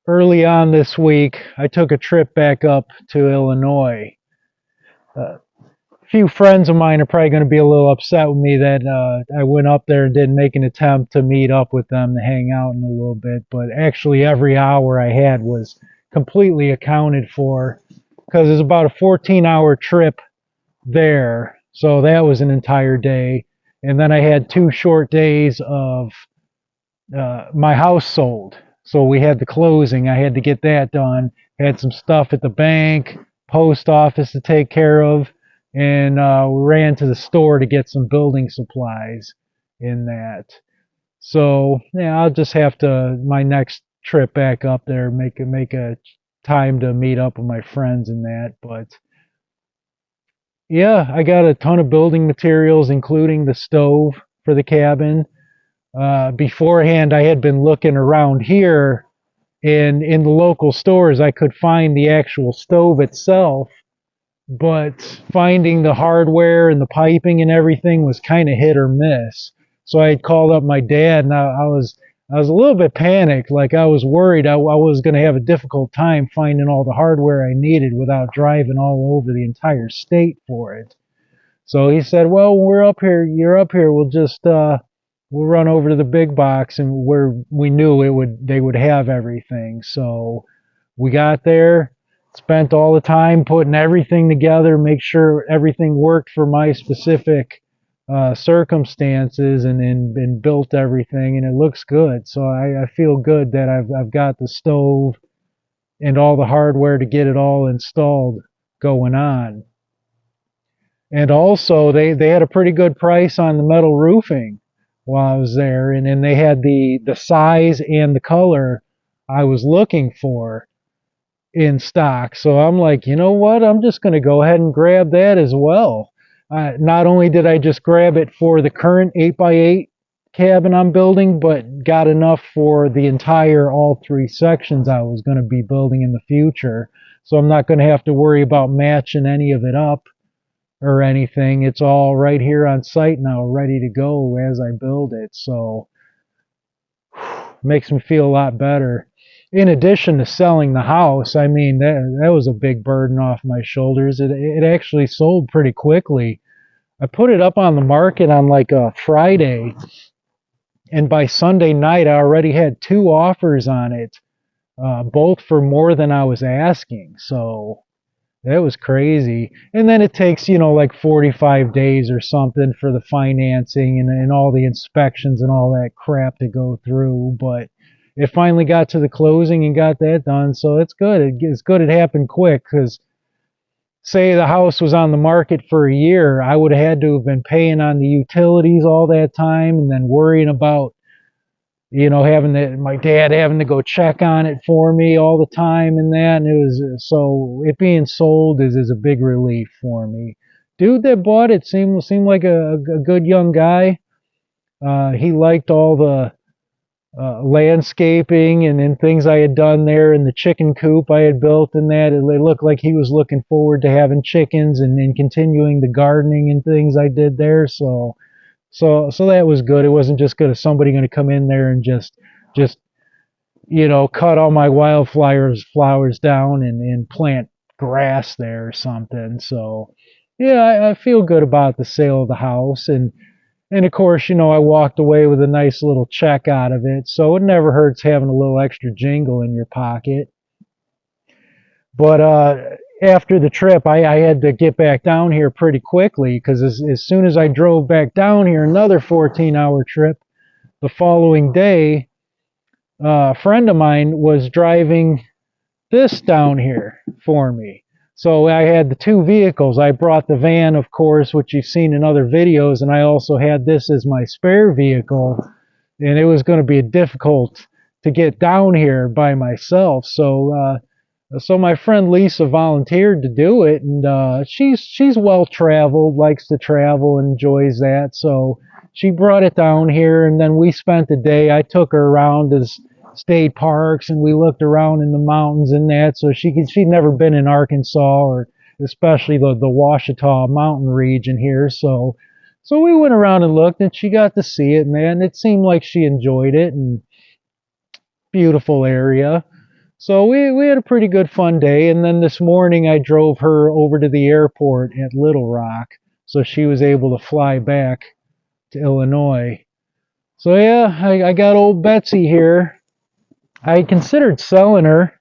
early on this week, I took a trip back up to Illinois. A few friends of mine are probably going to be a little upset with me that I went up there and didn't make an attempt to meet up with them to hang out in a little bit. But actually, every hour I had was completely accounted for because it's about a 14-hour trip there. So that was an entire day. And then I had 2 short days of my house sold. So we had the closing. I had to get that done. Had some stuff at the bank, post office to take care of, and we ran to the store to get some building supplies in that. So yeah, I'll just have to my next trip back up there make a time to meet up with my friends and that. But yeah, I got a ton of building materials, including the stove for the cabin. Beforehand, I had been looking around here, and in the local stores, I could find the actual stove itself, but finding the hardware and the piping and everything was kind of hit or miss. So I had called up my dad, and I was a little bit panicked, like I was worried I was going to have a difficult time finding all the hardware I needed without driving all over the entire state for it. So he said, "Well, we're up here. You're up here. We'll run over to the big box and where we knew they would have everything." So we got there, spent all the time putting everything together, make sure everything worked for my specific circumstances, and built everything, and it looks good. So I feel good that I've got the stove and all the hardware to get it all installed going on. And also, they had a pretty good price on the metal roofing while I was there, and then they had the size and the color I was looking for in stock. So I'm like, you know what? I'm just going to go ahead and grab that as well. Not only did I just grab it for the current 8x8 cabin I'm building, but got enough for the entire all 3 sections I was going to be building in the future. So I'm not going to have to worry about matching any of it up or anything. It's all right here on site now, ready to go as I build it. So makes me feel a lot better. In addition to selling the house, I mean, that was a big burden off my shoulders. It actually sold pretty quickly. I put it up on the market on like a Friday, and by Sunday night, I already had 2 offers on it, both for more than I was asking. So that was crazy. And then it takes, like 45 days or something for the financing and all the inspections and all that crap to go through. But it finally got to the closing and got that done. So it's good. It's good it happened quick because, say, the house was on the market for a year, I would have had to have been paying on the utilities all that time and then worrying about my dad having to go check on it for me all the time and that, and it being sold is a big relief for me. Dude that bought it seemed like a good young guy. He liked all the landscaping and things I had done there, and the chicken coop I had built and that. It looked like he was looking forward to having chickens and continuing the gardening and things I did there. So that was good. It wasn't just somebody going to come in there and just cut all my flowers down and plant grass there or something. So yeah, I feel good about the sale of the house, and of course, I walked away with a nice little check out of it. So it never hurts having a little extra jingle in your pocket. But after the trip, I had to get back down here pretty quickly because as soon as I drove back down here, another 14-hour trip the following day, a friend of mine was driving this down here for me. So I had the 2 vehicles. I brought the van, of course, which you've seen in other videos, and I also had this as my spare vehicle, and it was going to be difficult to get down here by myself. So my friend Lisa volunteered to do it, and she's well traveled, likes to travel, enjoys that. So she brought it down here, and then we spent the day. I took her around to state parks, and we looked around in the mountains and that. So she'd never been in Arkansas, or especially the Washita mountain region here. So we went around and looked, and she got to see it, and it seemed like she enjoyed it, and beautiful area. So we had a pretty good fun day. And then this morning I drove her over to the airport at Little Rock, so she was able to fly back to Illinois. So yeah, I got old Betsy here. I considered selling her,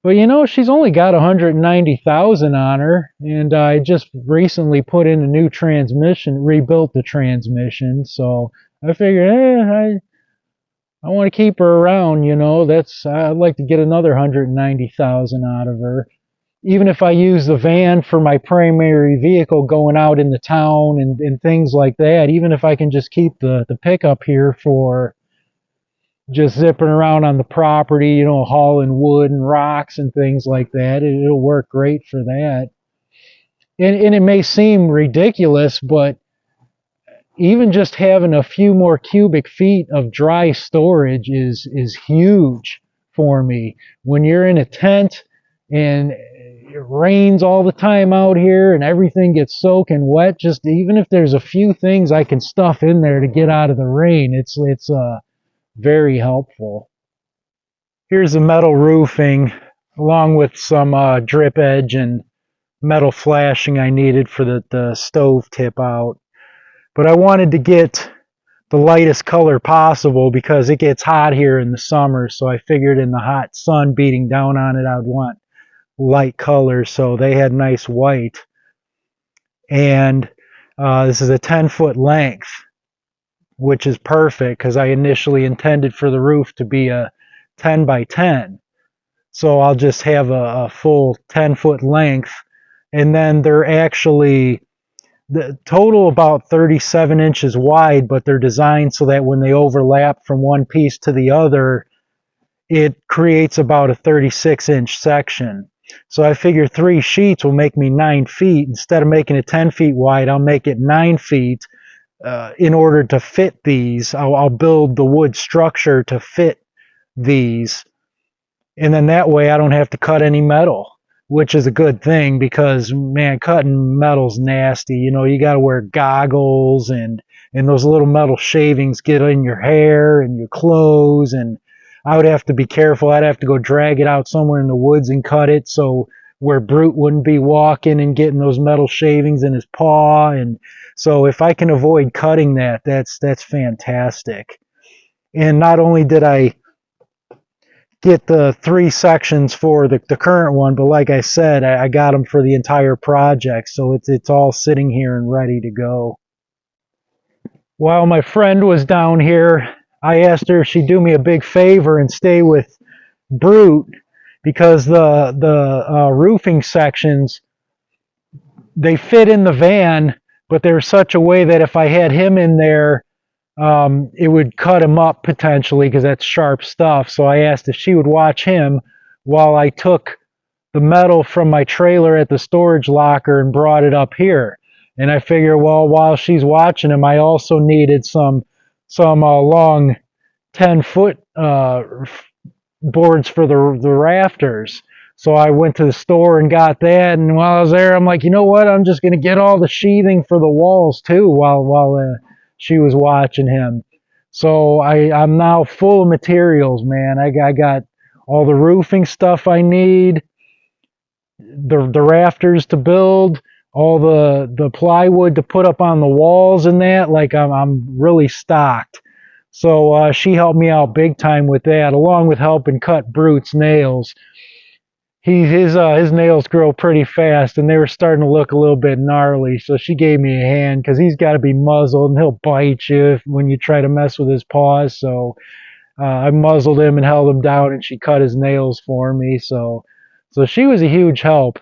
but she's only got 190,000 on her, and I just recently put in a new transmission, rebuilt the transmission. So I figured, I want to keep her around. I'd like to get another 190,000 out of her. Even if I use the van for my primary vehicle going out in the town and things like that, even if I can just keep the pickup here for just zipping around on the property, hauling wood and rocks and things like that, it'll work great for that. And it may seem ridiculous, but even just having a few more cubic feet of dry storage is huge for me. When you're in a tent and it rains all the time out here and everything gets soaking wet, just even if there's a few things I can stuff in there to get out of the rain, it's very helpful. Here's the metal roofing along with some drip edge and metal flashing I needed for the stove tip out. But I wanted to get the lightest color possible because it gets hot here in the summer, so I figured in the hot sun beating down on it I'd want light colors, so they had nice white. And this is a 10-foot length, which is perfect because I initially intended for the roof to be a 10 by 10. So I'll just have a full 10-foot length, and then they're actually the total about 37 inches wide, but they're designed so that when they overlap from one piece to the other, it creates about a 36-inch section. So I figure 3 sheets will make me 9 feet. Instead of making it 10 feet wide, I'll make it 9 feet. In order to fit these, I'll build the wood structure to fit these. And then that way I don't have to cut any metal, which is a good thing because, man, cutting metal's nasty. You got to wear goggles, and those little metal shavings get in your hair and your clothes, and I would have to be careful. I'd have to go drag it out somewhere in the woods and cut it so where Brute wouldn't be walking and getting those metal shavings in his paw. And so if I can avoid cutting that, that's fantastic. And not only did I get the 3 sections for the current one, but like I said, I got them for the entire project, so it's all sitting here and ready to go. While my friend was down here, I asked her if she'd do me a big favor and stay with Brute, because the roofing sections, they fit in the van, but they're such a way that if I had him in there, it would cut him up potentially because that's sharp stuff. So I asked if she would watch him while I took the metal from my trailer at the storage locker and brought it up here. And I figure, well, while she's watching him, I also needed some long 10-foot boards for the rafters. So I went to the store and got that. And while I was there, I'm like, you know what? I'm just going to get all the sheathing for the walls too while she was watching him. So I'm now full of materials, man. I got all the roofing stuff I need, the rafters to build, all the plywood to put up on the walls and that. Like I'm really stocked. So she helped me out big time with that, along with helping cut Brute's nails. His nails grow pretty fast, and they were starting to look a little bit gnarly. So she gave me a hand because he's got to be muzzled, and he'll bite you when you try to mess with his paws. So I muzzled him and held him down, and she cut his nails for me. So she was a huge help.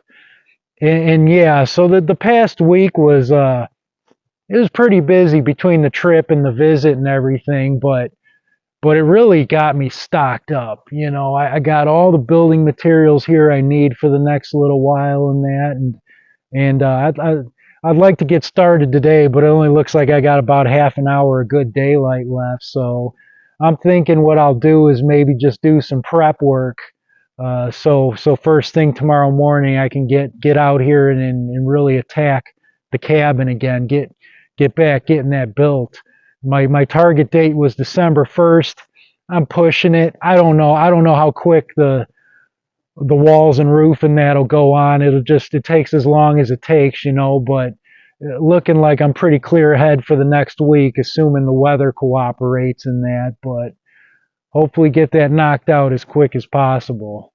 And yeah, so the past week was it was pretty busy between the trip and the visit and everything, but it really got me stocked up. I got all the building materials here I need for the next little while and that, and I'd like to get started today, but it only looks like I got about half an hour of good daylight left. So I'm thinking what I'll do is maybe just do some prep work. So first thing tomorrow morning I can get out here and really attack the cabin again, get back getting that built. My target date was December 1st. I'm pushing it. I don't know. I don't know how quick the walls and roof and that'll go on. It takes as long as it takes, you know, but looking like I'm pretty clear ahead for the next week, assuming the weather cooperates in that, but hopefully get that knocked out as quick as possible.